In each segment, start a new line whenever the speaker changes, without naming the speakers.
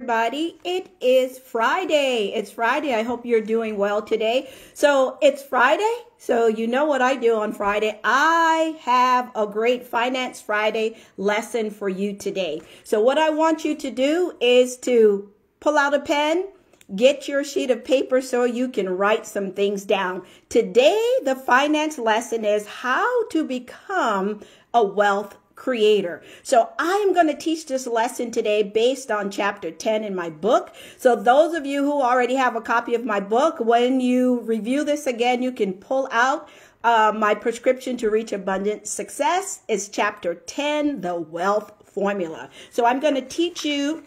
Everybody, it is Friday. It's Friday. I hope you're doing well today. So it's Friday. So you know what I do on Friday. I have a great Finance Friday lesson for you today. So what I want you to do is to pull out a pen, get your sheet of paper so you can write some things down. Today, the finance lesson is how to become a wealth creator. So I'm going to teach this lesson today based on chapter 10 in my book. So those of you who already have a copy of my book, when you review this again, you can pull out my prescription to reach abundant success. It's chapter 10, the wealth formula. So I'm going to teach you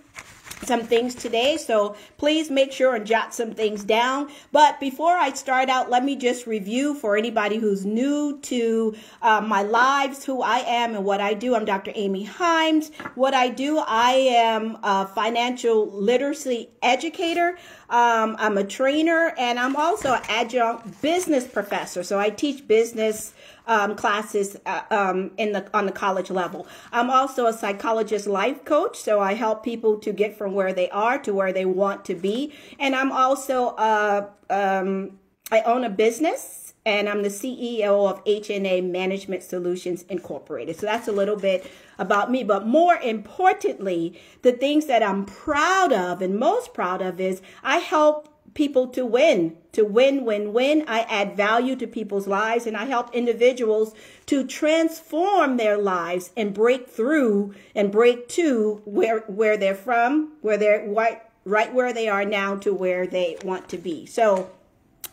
some things today, so please make sure and jot some things down. But before I start out, let me just review for anybody who's new to my lives, who I am and what I do. I'm Dr. Amy Himes. What I do, I am a financial literacy educator. I'm a trainer, and I'm also an adjunct business professor. So I teach business classes on the college level. I'm also a psychologist life coach, so I help people to get from where they are to where they want to be. And I'm also I own a business, and I'm the CEO of H&A Management Solutions Incorporated. So that's a little bit about me. But more importantly, the things that I'm proud of and most proud of is I help people to win, win. I add value to people's lives, and I help individuals to transform their lives and break through and break to where they're from, where they're right where they are now to where they want to be. So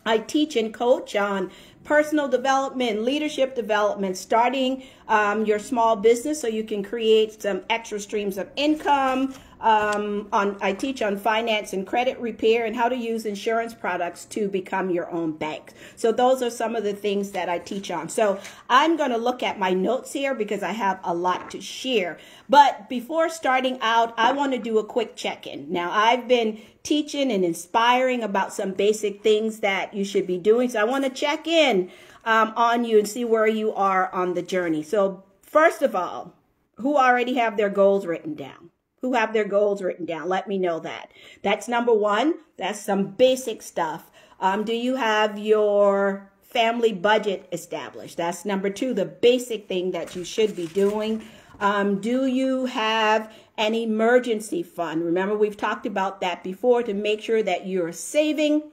I teach and coach on personal development, leadership development, starting your small business so you can create some extra streams of income. I teach on finance and credit repair and how to use insurance products to become your own bank. So those are some of the things that I teach on. So I'm going to look at my notes here because I have a lot to share. But before starting out, I want to do a quick check-in. Now, I've been teaching and inspiring about some basic things that you should be doing. So I want to check in on you and see where you are on the journey. So first of all, who already have their goals written down? Who have their goals written down? Let me know that. That's number one. That's some basic stuff. Do you have your family budget established? That's number two, the basic thing that you should be doing. Do you have an emergency fund? Remember, we've talked about that before, to make sure that you're saving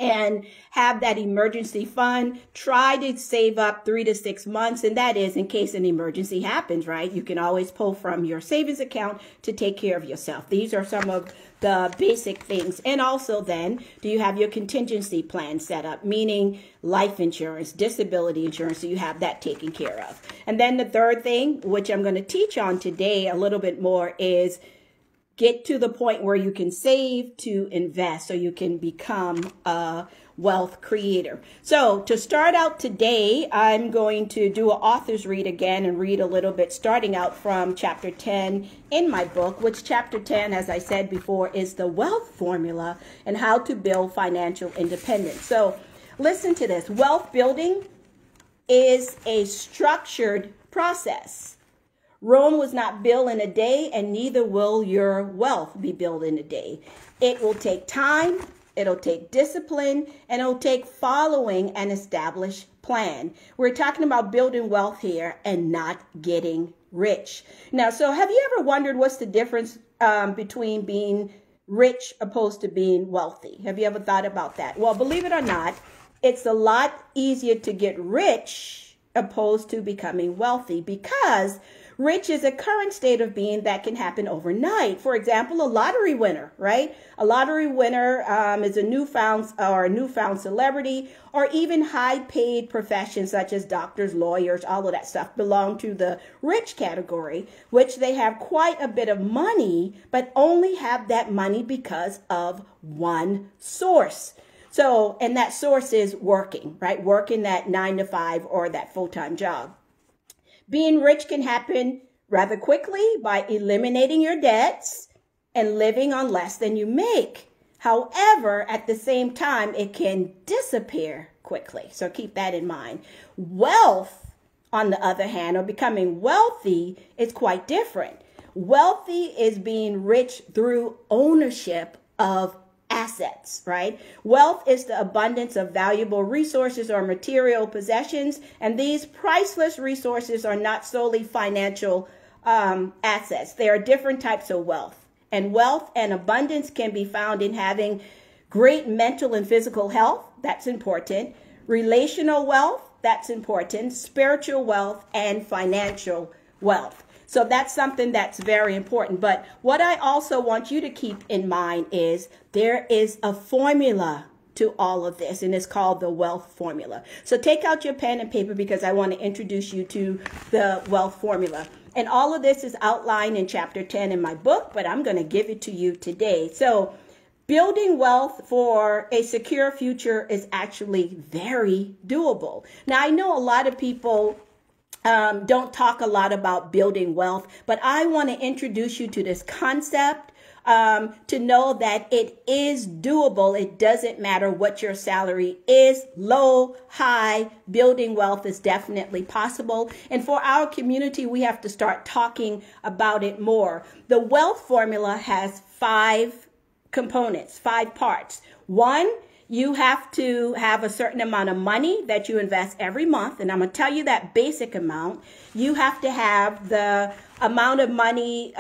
and have that emergency fund. Try to save up 3 to 6 months, and that is in case an emergency happens, right? You can always pull from your savings account to take care of yourself. These are some of the basic things. And also then, do you have your contingency plan set up, meaning life insurance, disability insurance, so you have that taken care of. And then the third thing, which I'm going to teach on today a little bit more, is get to the point where you can save to invest so you can become a wealth creator. So to start out today, I'm going to do an author's read again and read a little bit starting out from chapter 10 in my book, which chapter 10, as I said before, is the wealth formula and how to build financial independence. So listen to this. Wealth building is a structured process. Rome was not built in a day, and neither will your wealth be built in a day. It will take time, it'll take discipline, and it'll take following an established plan. We're talking about building wealth here and not getting rich. Now, so have you ever wondered what's the difference between being rich opposed to being wealthy? Have you ever thought about that? Well, believe it or not, it's a lot easier to get rich opposed to becoming wealthy, because rich is a current state of being that can happen overnight. For example, a lottery winner, right? A lottery winner is a newfound celebrity, or even high-paid professions such as doctors, lawyers, all of that stuff belong to the rich category, which they have quite a bit of money, but only have that money because of one source. So, and that source is working, right? Working that 9 to 5 or that full-time job. Being rich can happen rather quickly by eliminating your debts and living on less than you make. However, at the same time, it can disappear quickly. So keep that in mind. Wealth, on the other hand, or becoming wealthy, is quite different. Wealthy is being rich through ownership of assets, right? Wealth is the abundance of valuable resources or material possessions, and these priceless resources are not solely financial assets. There are different types of wealth, and wealth and abundance can be found in having great mental and physical health. That's important. Relational wealth. That's important. Spiritual wealth and financial wealth. So that's something that's very important. But what I also want you to keep in mind is there is a formula to all of this, and it's called the wealth formula. So take out your pen and paper because I want to introduce you to the wealth formula. And all of this is outlined in chapter 10 in my book, but I'm going to give it to you today. So building wealth for a secure future is actually very doable. Now, I know a lot of people don't talk a lot about building wealth, but I want to introduce you to this concept to know that it is doable. It doesn't matter what your salary is, low, high, building wealth is definitely possible. And for our community, we have to start talking about it more. The wealth formula has 5 components, 5 parts. 1, you have to have a certain amount of money that you invest every month. And I'm going to tell you that basic amount. You have to have the amount of money,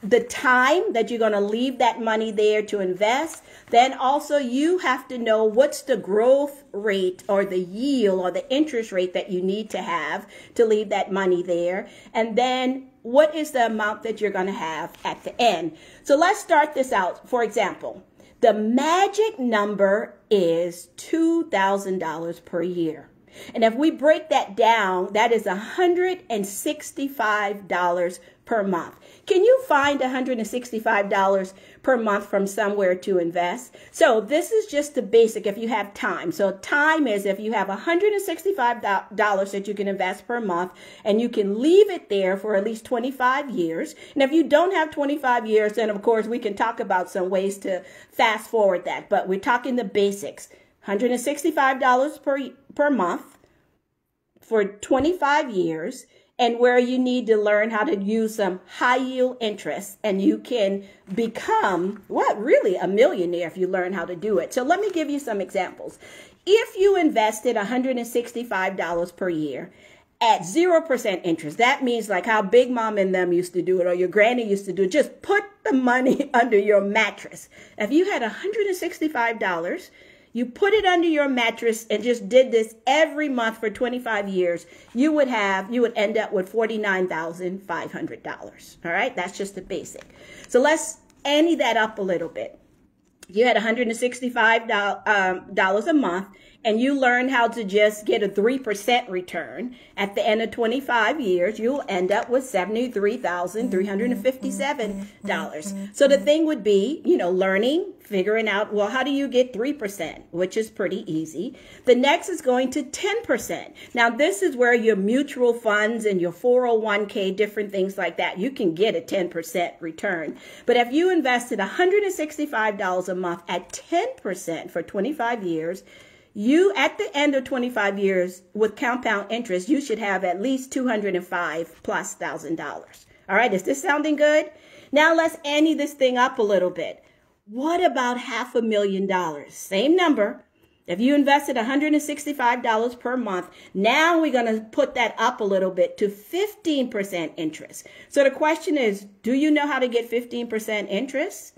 the time that you're going to leave that money there to invest. Then also you have to know what's the growth rate or the yield or the interest rate that you need to have to leave that money there. And then what is the amount that you're going to have at the end? So let's start this out. For example, the magic number is $2,000 per year. And if we break that down, that is $165 per month. Can you find $165 per month from somewhere to invest? So this is just the basic if you have time. So time is if you have $165 that you can invest per month and you can leave it there for at least 25 years. And if you don't have 25 years, then of course we can talk about some ways to fast forward that. But we're talking the basics. $165 per month for 25 years, and where you need to learn how to use some high yield interest, and you can become, really a millionaire if you learn how to do it. So let me give you some examples. If you invested $165 per year at 0% interest, that means like how Big Mom and them used to do it, or your granny used to do it, just put the money under your mattress. If you had $165, you put it under your mattress and just did this every month for 25 years, you would end up with $49,500. All right. That's just the basic. So let's ante that up a little bit. You had $165 a month and you learned how to just get a 3% return. At the end of 25 years, you'll end up with $73,357. So the thing would be, learning, figuring out, well, how do you get 3%, which is pretty easy. The next is going to 10%. Now, this is where your mutual funds and your 401k, different things like that, you can get a 10% return. But if you invested $165 a month at 10% for 25 years, you, at the end of 25 years with compound interest, you should have at least $205,000+. All right, is this sounding good? Now let's ante this thing up a little bit. What about $500,000? Same number. If you invested $165 per month, now we're going to put that up a little bit to 15% interest. So the question is, do you know how to get 15% interest?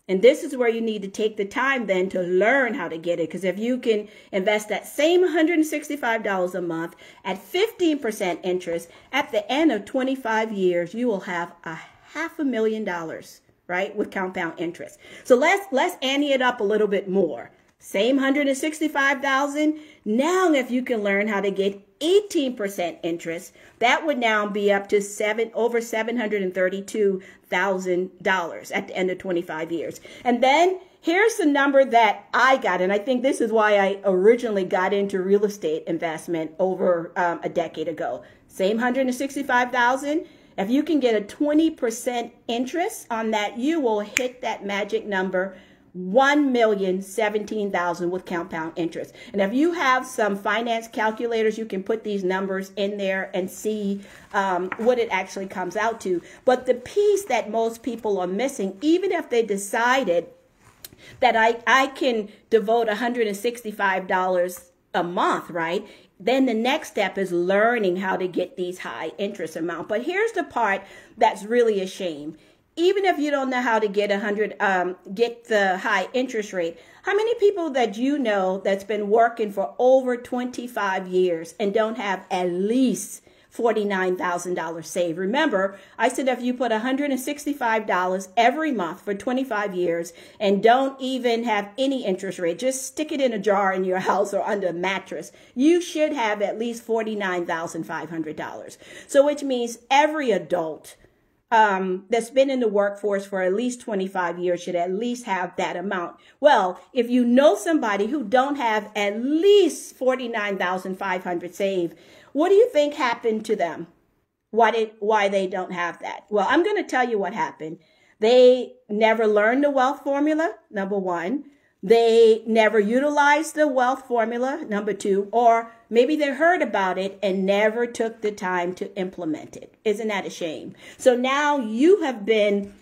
And this is where you need to take the time then to learn how to get it. Because if you can invest that same $165 a month at 15% interest, at the end of 25 years, you will have $500,000, right, with compound interest. So let's ante it up a little bit more. Same $165,000. Now, if you can learn how to get 18% interest, that would now be up to over $732,000 at the end of 25 years. And then here's the number that I got, and I think this is why I originally got into real estate investment over a decade ago. Same $165,000. If you can get a 20% interest on that, you will hit that magic number $1,017,000 with compound interest. And if you have some finance calculators, you can put these numbers in there and see what it actually comes out to. But the piece that most people are missing, even if they decided that I can devote $165 a month, right? Then the next step is learning how to get these high interest amounts. But here's the part that's really a shame. Even if you don't know how to get get the high interest rate, how many people that you know that's been working for over 25 years and don't have at least $49,000 saved? Remember, I said if you put $165 every month for 25 years and don't even have any interest rate, just stick it in a jar in your house or under a mattress, you should have at least $49,500. So which means every adult that's been in the workforce for at least 25 years should at least have that amount. Well, if you know somebody who don't have at least $49,500 saved, what do you think happened to them? Why they don't have that? Well, I'm going to tell you what happened. They never learned the wealth formula, number one. They never utilized the wealth formula, number two, or maybe they heard about it and never took the time to implement it. Isn't that a shame? So now you have been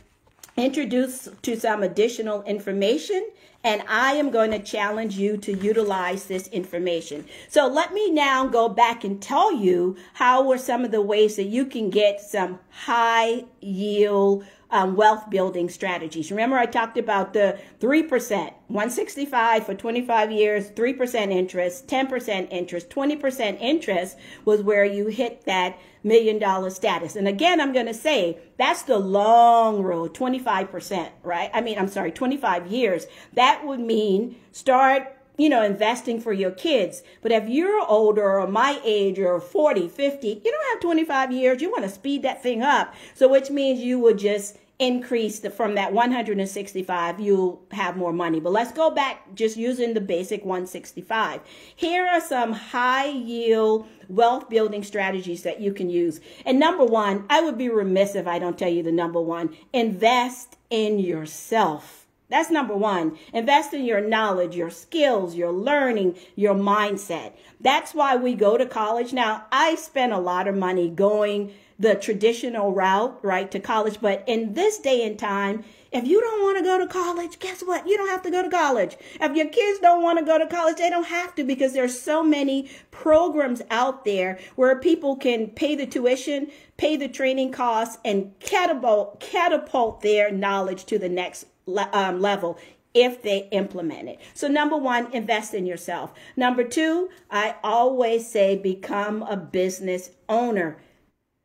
introduced to some additional information, and I am going to challenge you to utilize this information. So let me now go back and tell you how were some of the ways that you can get some high yield wealth building strategies. Remember, I talked about the 3%, 165 for 25 years, 3% interest, 10% interest, 20% interest was where you hit that $1 million status. And again, I'm going to say that's the long road, 25%, right? I'm sorry, 25 years. That would mean start investing for your kids. But if you're older or my age or 40, 50, you don't have 25 years. You want to speed that thing up. So which means you would just increase from that 165, you'll have more money. But let's go back just using the basic 165. Here are some high yield wealth building strategies that you can use. And number one, I would be remiss if I don't tell you the number one, invest in yourself. That's number one. Invest in your knowledge, your skills, your learning, your mindset. That's why we go to college. Now, I spent a lot of money going the traditional route, right, to college. But in this day and time, if you don't want to go to college, guess what? You don't have to go to college. If your kids don't want to go to college, they don't have to, because there's so many programs out there where people can pay the tuition, pay the training costs, and catapult their knowledge to the next level if they implement it. So number one, invest in yourself. Number two, I always say become a business owner,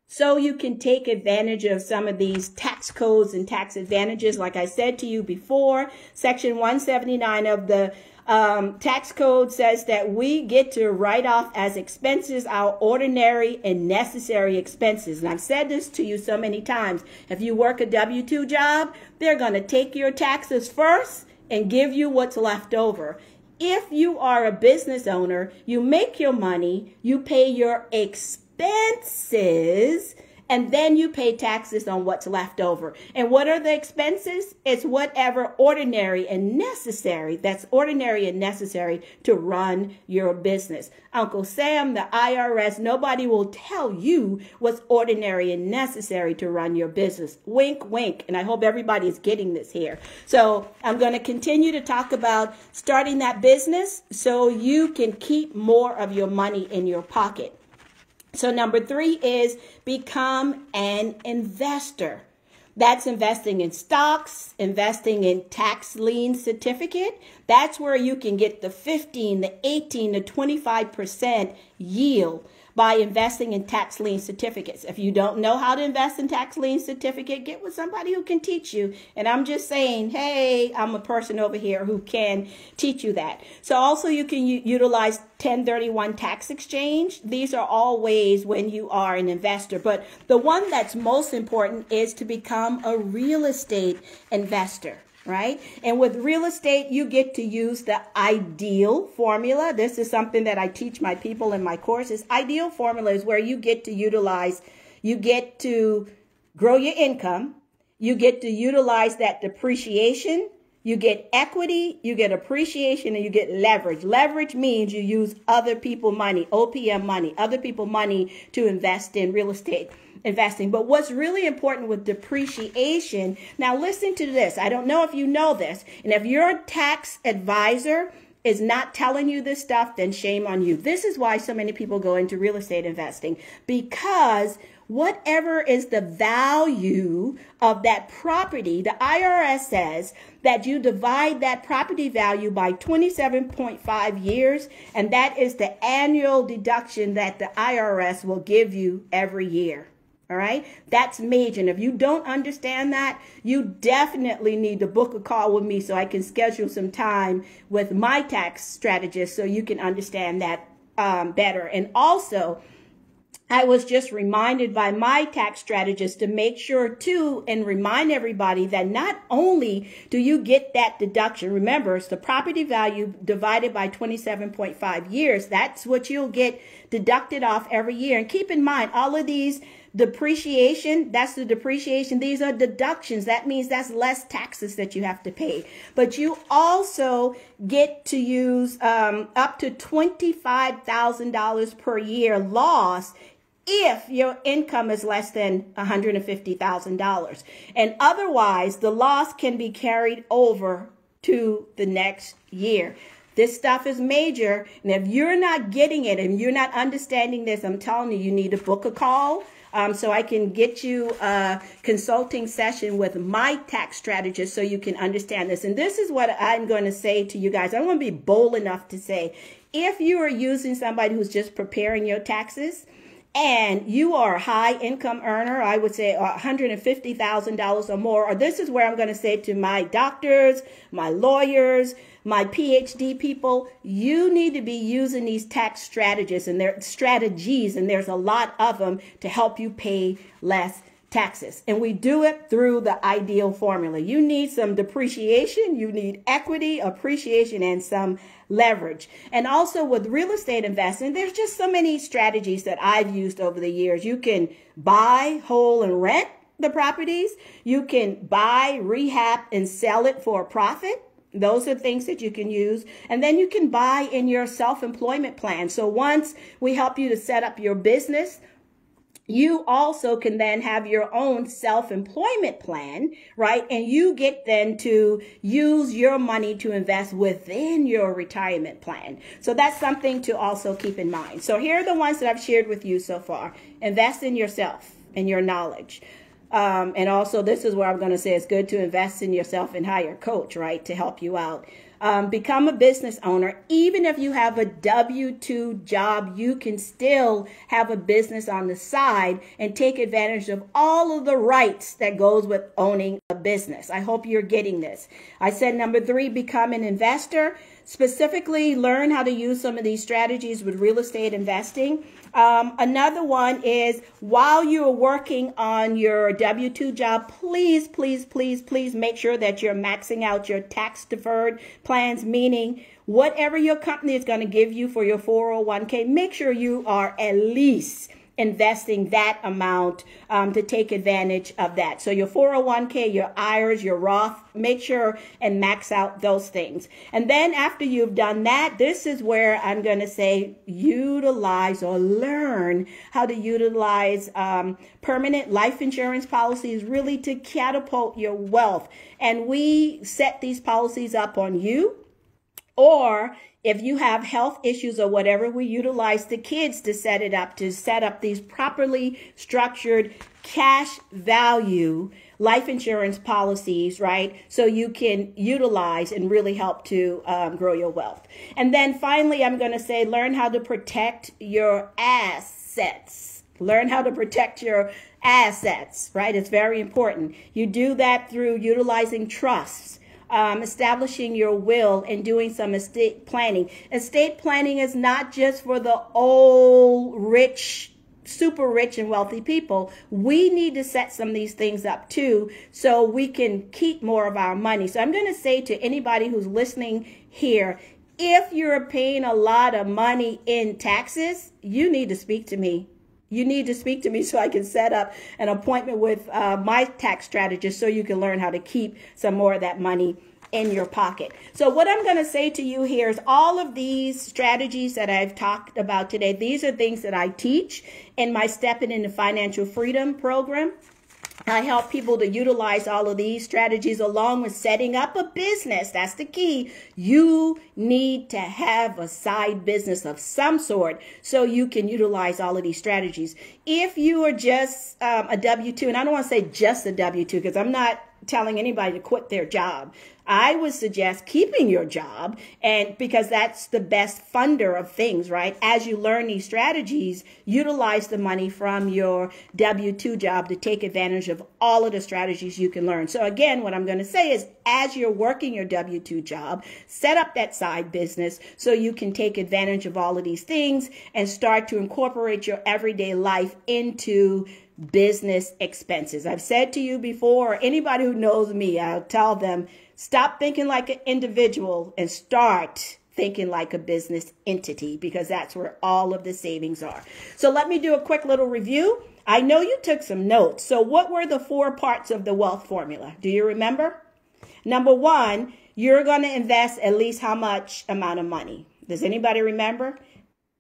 so you can take advantage of some of these tax codes and tax advantages. Like I said to you before, Section 179 of the tax code says that we get to write off as expenses our ordinary and necessary expenses. And I've said this to you so many times. If you work a W-2 job, they're going to take your taxes first and give you what's left over. If you are a business owner, you make your money, you pay your expenses, and then you pay taxes on what's left over. And what are the expenses? It's whatever ordinary and necessary, that's ordinary and necessary to run your business. Uncle Sam, the IRS, nobody will tell you what's ordinary and necessary to run your business. Wink, wink. And I hope everybody is getting this here. So I'm going to continue to talk about starting that business so you can keep more of your money in your pocket. So number three is become an investor. That's investing in stocks, investing in tax-lien certificate. That's where you can get the 15, the 18, the 25% yield by investing in tax-lien certificates. If you don't know how to invest in tax-lien certificate, get with somebody who can teach you. And I'm just saying, hey, I'm a person over here who can teach you that. So also you can utilize 1031 tax exchange. These are all ways when you are an investor. But the one that's most important is to become a real estate investor. Right? And with real estate, you get to use the I.D.E.A.L formula. This is something that I teach my people in my courses. I.D.E.A.L formula is where you get to utilize, you get to grow your income, you get to utilize that depreciation, You get equity, you get appreciation, and you get leverage. Leverage means you use other people's money, OPM money, other people's money to invest in real estate investing. But what's really important with depreciation, now listen to this. I don't know if you know this, and if your tax advisor is not telling you this stuff, then shame on you. This is why so many people go into real estate investing, because whatever is the value of that property, the IRS says that you divide that property value by 27.5 years, and that is the annual deduction that the IRS will give you every year. All right, that's major. And if you don't understand that, you definitely need to book a call with me so I can schedule some time with my tax strategist so you can understand that better. And also, I was just reminded by my tax strategist to make sure too, and remind everybody that not only do you get that deduction, remember it's the property value divided by 27.5 years. That's what you'll get deducted off every year. And keep in mind, all of these depreciation, that's the depreciation. These are deductions. That means that's less taxes that you have to pay. But you also get to use up to $25,000 per year loss if your income is less than $150,000. And otherwise, the loss can be carried over to the next year. This stuff is major. And if you're not getting it and you're not understanding this, I'm telling you, you need to book a call. So I can get you a consulting session with my tax strategist so you can understand this. And this is what I'm going to say to you guys. I'm going to be bold enough to say, if you are using somebody who's just preparing your taxes and you are a high income earner, I would say $150,000 or more, or this is where I'm going to say to my doctors, my lawyers, my PhD people, you need to be using these tax strategies and their strategies, and there's a lot of them to help you pay less taxes. And we do it through the I.D.E.A.L formula. You need some depreciation, you need equity, appreciation, and some leverage. And also with real estate investing, there's just so many strategies that I've used over the years. You can buy, hold, and rent the properties. You can buy, rehab, and sell it for a profit. Those are things that you can use. And then you can buy in your self-employment plan. So once we help you to set up your business, you also can then have your own self-employment plan, right? And you get then to use your money to invest within your retirement plan. So that's something to also keep in mind. So here are the ones that I've shared with you so far. Invest in yourself and your knowledge. And also, this is where I'm going to say it's good to invest in yourself and hire a coach, right, to help you out. Become a business owner. Even if you have a W-2 job, you can still have a business on the side and take advantage of all of the rights that goes with owning a business. I hope you're getting this. I said number 3, become an investor. Specifically, learn how to use some of these strategies with real estate investing. Another one is, while you're working on your W-2 job, please, please, please, please make sure that you're maxing out your tax deferred plans, meaning whatever your company is going to give you for your 401k, make sure you are at least investing that amount to take advantage of that. So your 401k, your IRAs, your Roth, make sure and max out those things. And then after you've done that, this is where I'm going to say utilize or learn how to utilize permanent life insurance policies really to catapult your wealth. And we set these policies up on you, or if you have health issues or whatever, we utilize the kids to set up these properly structured cash value life insurance policies, right? So you can utilize and really help to grow your wealth. And then finally, I'm going to say, learn how to protect your assets. Learn how to protect your assets, right? It's very important. You do that through utilizing trusts, establishing your will, and doing some estate planning. Estate planning is not just for the old, rich, super rich and wealthy people. We need to set some of these things up too, so we can keep more of our money. So I'm going to say to anybody who's listening here, if you're paying a lot of money in taxes, you need to speak to me. You need to speak to me so I can set up an appointment with my tax strategist so you can learn how to keep some more of that money in your pocket. So what I'm going to say to you here is all of these strategies that I've talked about today, these are things that I teach in my Stepping into Financial Freedom program. I help people to utilize all of these strategies along with setting up a business. That's the key. You need to have a side business of some sort so you can utilize all of these strategies. If you are just a W-2, and I don't want to say just a W-2 because I'm not telling anybody to quit their job. I would suggest keeping your job, and because that's the best funder of things, right? As you learn these strategies, utilize the money from your W-2 job to take advantage of all of the strategies you can learn. So again, what I'm going to say is as you're working your W-2 job, set up that side business so you can take advantage of all of these things and start to incorporate your everyday life into business expenses. I've said to you before, anybody who knows me, I'll tell them, stop thinking like an individual and start thinking like a business entity, because that's where all of the savings are. So let me do a quick little review. I know you took some notes. So what were the 4 parts of the wealth formula? Do you remember? Number 1, you're going to invest at least how much amount of money? Does anybody remember?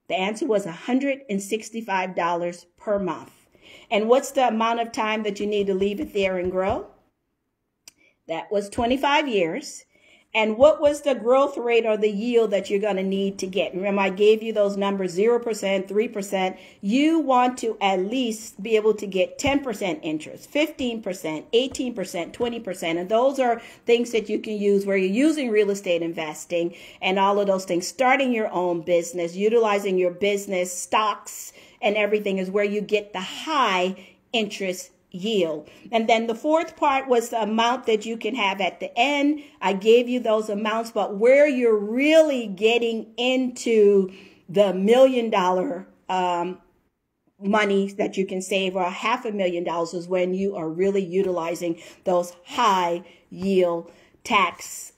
The answer was $165 per month. And what's the amount of time that you need to leave it there and grow? That was 25 years. And what was the growth rate or the yield that you're going to need to get? Remember, I gave you those numbers, 0%, 3%. You want to at least be able to get 10% interest, 15%, 18%, 20%. And those are things that you can use where you're using real estate investing and all of those things, starting your own business, utilizing your business stocks and everything is where you get the high interest yield. And then the 4th part was the amount that you can have at the end. I gave you those amounts, but where you're really getting into the $1 million money that you can save, or $500,000, is when you are really utilizing those high yield tax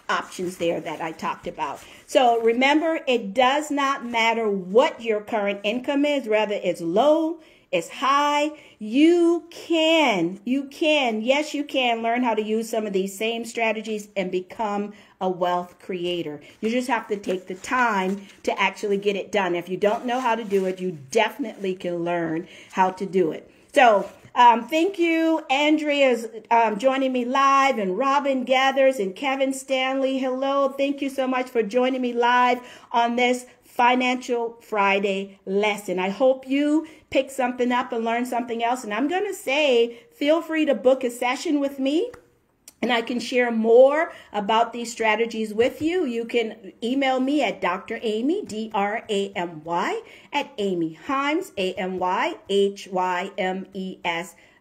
options there that I talked about. So remember, it does not matter what your current income is, whether it's low, it's high. You can learn how to use some of these same strategies and become a wealth creator. You just have to take the time to actually get it done. If you don't know how to do it, you definitely can learn how to do it. So thank you. Andrea's joining me live, and Robin Gathers and Kevin Stanley. Hello. Thank you so much for joining me live on this Financial Friday lesson. I hope you pick something up and learn something else. And I'm going to say, feel free to book a session with me, and I can share more about these strategies with you. You can email me at Dr. Amy, D-R-A-M-Y, at AmyHymes,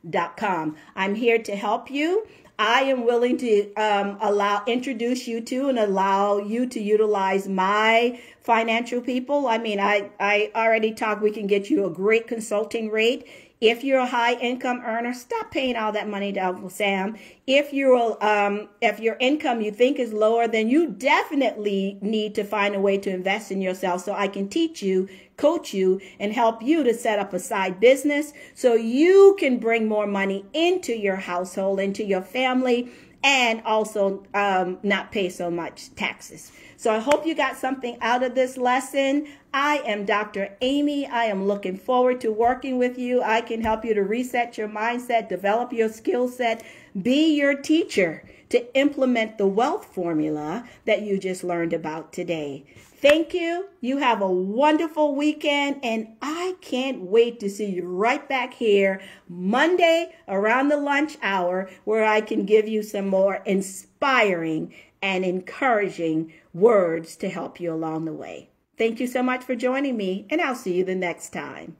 AmyHymes.com. I'm here to help you. I am willing to introduce you to and allow you to utilize my financial people. I mean, I already talked, we can get you a great consulting rate. If you're a high income earner, stop paying all that money to Uncle Sam. If your income you think is lower, then you definitely need to find a way to invest in yourself so I can teach you, coach you, and help you to set up a side business so you can bring more money into your household, into your family, and also not pay so much taxes. So I hope you got something out of this lesson. I am Dr. Amy. I am looking forward to working with you. I can help you to reset your mindset, develop your skill set, be your teacher to implement the wealth formula that you just learned about today. Thank you. You have a wonderful weekend, and I can't wait to see you right back here Monday around the lunch hour, where I can give you some more inspiring and encouraging words to help you along the way. Thank you so much for joining me, and I'll see you the next time.